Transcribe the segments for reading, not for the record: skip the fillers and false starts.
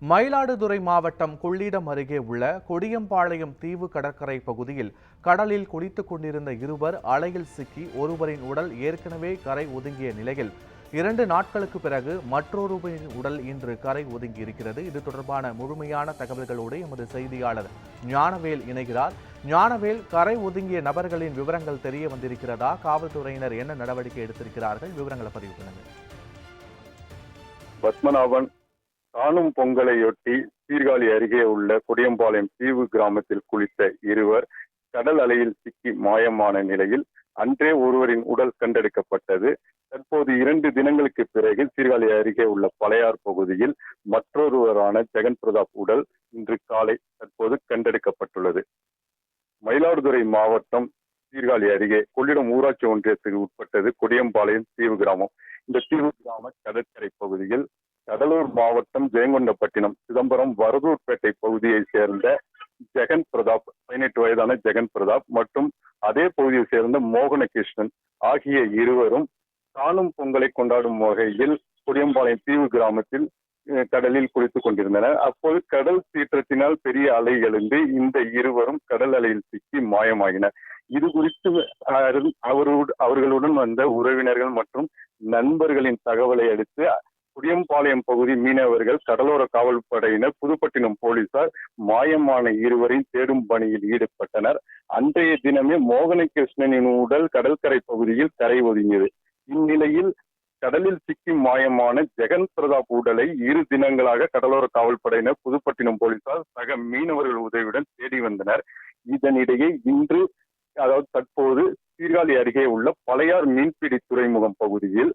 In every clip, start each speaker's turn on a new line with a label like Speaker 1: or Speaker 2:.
Speaker 1: மயிலாடுதுறை மாவட்டம் கொள்ளிடம் அருகே உள்ள கொடியம்பாளையம் தீவு கடற்கரை பகுதியில் கடலில் குளித்துக் கொண்டிருந்த இருவர் அலையில் சிக்கி ஒருவரின் உடல் ஏற்கனவே கரை ஒதுங்கிய நிலையில் 2 நாட்களுக்கு பிறகு மற்றொருவரின் உடல் இன்று கரை ஒதுங்கி இருக்கிறது. இது தொடர்பான முழுமையான தகவல்களோடு எமது செய்தியாளர் ஞானவேல் இணைகிறார். ஞானவேல், கரை ஒதுங்கிய நபர்களின் விவரங்கள் தெரிய வந்திருக்கிறதா? காவல்துறையினர் என்ன நடவடிக்கை எடுத்திருக்கிறார்கள்? விவரங்களை பதிவு பண்ணுங்க.
Speaker 2: பத்மநாபன், காணும் பொங்கலையொட்டி சீர்காழி அருகே உள்ள கொடியம்பாளையம் தீவு கிராமத்தில் குளித்த இருவர் கடல் அலையில் சிக்கி மாயமான நிலையில் அன்றே ஒருவரின் உடல் கண்டெடுக்கப்பட்டது. தற்போது 2 தினங்களுக்கு பிறகு சீர்காழி அருகே உள்ள பழையார் பகுதியில் மற்றொருவரான ஜெகன் பிரதாப் உடல் இன்று காலை தற்போது கண்டெடுக்கப்பட்டுள்ளது. மயிலாடுதுறை மாவட்டம் சீர்காழி அருகே கொள்ளிடம் ஊராட்சி ஒன்றியத்துக்கு உட்பட்டது கொடியம்பாளையம் தீவு கிராமம். இந்த தீவு கிராம கடற்கரை பகுதியில் கடலூர் மாவட்டம் ஜெயங்கொண்டப்பட்டினம், சிதம்பரம், வரதூர்பேட்டை பகுதியை சேர்ந்த ஜெகன் பிரதாப், 18 வயதான ஜெகன் பிரதாப் மற்றும் அதே பகுதியை சேர்ந்த மோகனகிருஷ்ணன் ஆகிய இருவரும் காணும் பொங்கலை கொண்டாடும் வகையில் கொடியம்பாளையம் தீவு கிராமத்தில் கடலில் குளித்துக் கொண்டிருந்தனர். அப்போது கடல் சீற்றத்தினால் பெரிய அலை எழுந்து இந்த இருவரும் கடல் அலையில் சிக்கி மாயமாகினர். இது குறித்து அவர்களுடன் வந்த உறவினர்கள் மற்றும் நண்பர்களின் தகவலை அடுத்து கொடியம்பாளையம் பகுதி மீனவர்கள், கடலோர காவல்படையினர், புதுப்பட்டினம் போலீசார் மாயமான இருவரின் தேடும் பணியில் ஈடுபட்டனர். அன்றைய தினமே மோகனகிருஷ்ணனின் உடல் கடற்கரை பகுதியில் கரை ஒதுங்கியது. இந்நிலையில் கடலில் சிக்கி மாயமான ஜெகன் பிரதாப் உடலை 2 தினங்களாக கடலோர காவல்படையினர், புதுப்பட்டினம் போலீசார் சக மீனவர்கள் உதவியுடன் தேடி வந்தனர். இதனிடையே இன்று தற்போது சீர்காழி அருகே உள்ள பழையார் மீன்பிடி துறைமுகம் பகுதியில்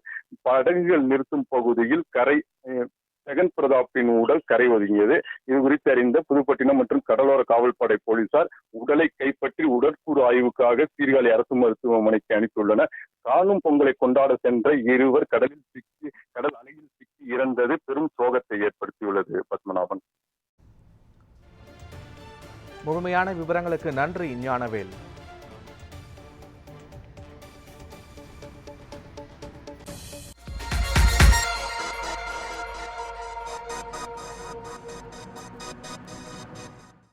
Speaker 2: படகுகள் நிறுத்தும் பகுதியில் ஜெகன் பிரதாப்பின் உடல் கரை ஒதுங்கியது. இது குறித்து அறிந்த புதுப்பட்டினம் மற்றும் கடலோர காவல்படை போலீசார் உடலை கைப்பற்றி உடற்கூறு ஆய்வுக்காக சீர்காழி அரசு மருத்துவமனைக்கு அனுப்பியுள்ளனர். காணும் பொங்கலை கொண்டாட சென்ற இருவர் கடல் அலையில் சிக்கி இறந்தது பெரும் சோகத்தை ஏற்படுத்தியுள்ளது. பத்மநாபன்,
Speaker 1: முழுமையான விவரங்களுக்கு நன்றி ஞானவேல்.